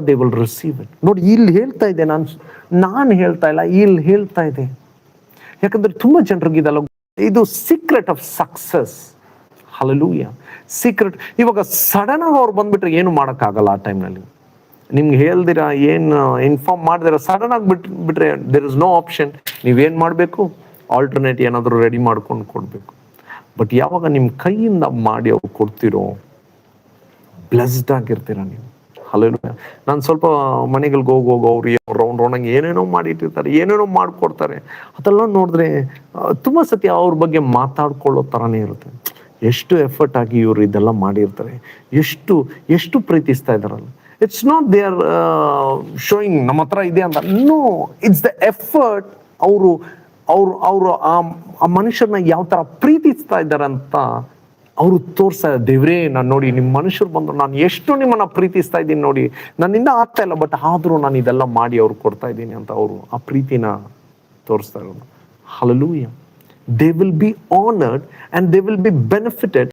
They will receive it. ನೋಡಿ, ಇಲ್ಲಿ ಹೇಳ್ತಾ ಇದೆ, ನಾನು ಹೇಳ್ತಾ ಇಲ್ಲ, ಇಲ್ಲಿ ಹೇಳ್ತಾ ಇದೆ. ಯಾಕಂದ್ರೆ ತುಂಬಾ ಜನರಿಗೆ ಇದೆಲ್ಲ, ಇದು secret of success. Hallelujah. Secret. ಇವಾಗ ಸಡನ್ ಆಗಿ ಅವ್ರು ಬಂದ್ಬಿಟ್ರೆ ಏನು ಮಾಡೋಕ್ಕಾಗಲ್ಲ. ಆ ಟೈಮ್ನಲ್ಲಿ ನಿಮ್ಗೆ ಹೇಳ್ದಿರಾ, ಏನು ಇನ್ಫಾರ್ಮ್ ಮಾಡ್ದಿರ ಸಡನ್ ಆಗಿ ಬಿಟ್ರೆ ದೇರ್ ಇಸ್ ನೋ ಆಪ್ಷನ್. ನೀವೇನು ಮಾಡಬೇಕು, ಆಲ್ಟರ್ನೇಟ್ ಏನಾದರೂ ರೆಡಿ ಮಾಡ್ಕೊಂಡು ಕೊಡಬೇಕು. ಬಟ್ ಯಾವಾಗ ನಿಮ್ಮ ಕೈಯಿಂದ ಮಾಡಿ ಅವ್ರು ಕೊಡ್ತಿರೋ, ಬ್ಲೆಸ್ಡ್ ಆಗಿರ್ತೀರ ನೀವು. ಹಲ್ಲೆಲೂಯಾ. ನಾನು ಸ್ವಲ್ಪ ಮನೆಗಳಿಗೆ ಹೋಗಿ ಅವ್ರು ರೌಂಡ್ ಏನೇನೋ ಮಾಡಿಟ್ಟಿರ್ತಾರೆ, ಏನೇನೋ ಮಾಡಿಕೊಡ್ತಾರೆ. ಅದೆಲ್ಲ ನೋಡಿದ್ರೆ ತುಂಬ ಸತಿ ಅವ್ರ ಬಗ್ಗೆ ಮಾತಾಡ್ಕೊಳ್ಳೋ ಥರನೇ ಇರುತ್ತೆ. ಎಷ್ಟು ಎಫರ್ಟ್ ಆಗಿ ಇವರು ಇದೆಲ್ಲ ಮಾಡಿರ್ತಾರೆ, ಎಷ್ಟು ಪ್ರೀತಿಸ್ತಾ ಇದ್ದಾರಲ್ಲ. It's not they are showing ನಮ್ಮ ಹತ್ರ ಇದೆ ಅಂತ. No, it's the effort. ಅವರು ಆ ಮನುಷ್ಯರನ್ನ ಯಾವ ಥರ ಪ್ರೀತಿಸ್ತಾ ಇದ್ದಾರೆ ಅಂತ ಅವರು ತೋರಿಸ್ತಾ ಇದ್ದಾರೆ. ದೇವ್ರೇ, ನಾನು ನೋಡಿ, ನಿಮ್ಮ ಮನುಷ್ಯರು ಬಂದರು, ನಾನು ಎಷ್ಟು ನಿಮ್ಮನ್ನ ಪ್ರೀತಿಸ್ತಾ ಇದ್ದೀನಿ ನೋಡಿ, ನನ್ನಿಂದ ಆಗ್ತಾ ಇಲ್ಲ, ಬಟ್ ಆದರೂ ನಾನು ಇದೆಲ್ಲ ಮಾಡಿ ಅವ್ರು ಕೊಡ್ತಾ ಇದ್ದೀನಿ ಅಂತ ಅವರು ಆ ಪ್ರೀತಿನ ತೋರಿಸ್ತಾ ಇರೋದು. Hallelujah. They will be honored and they will be benefited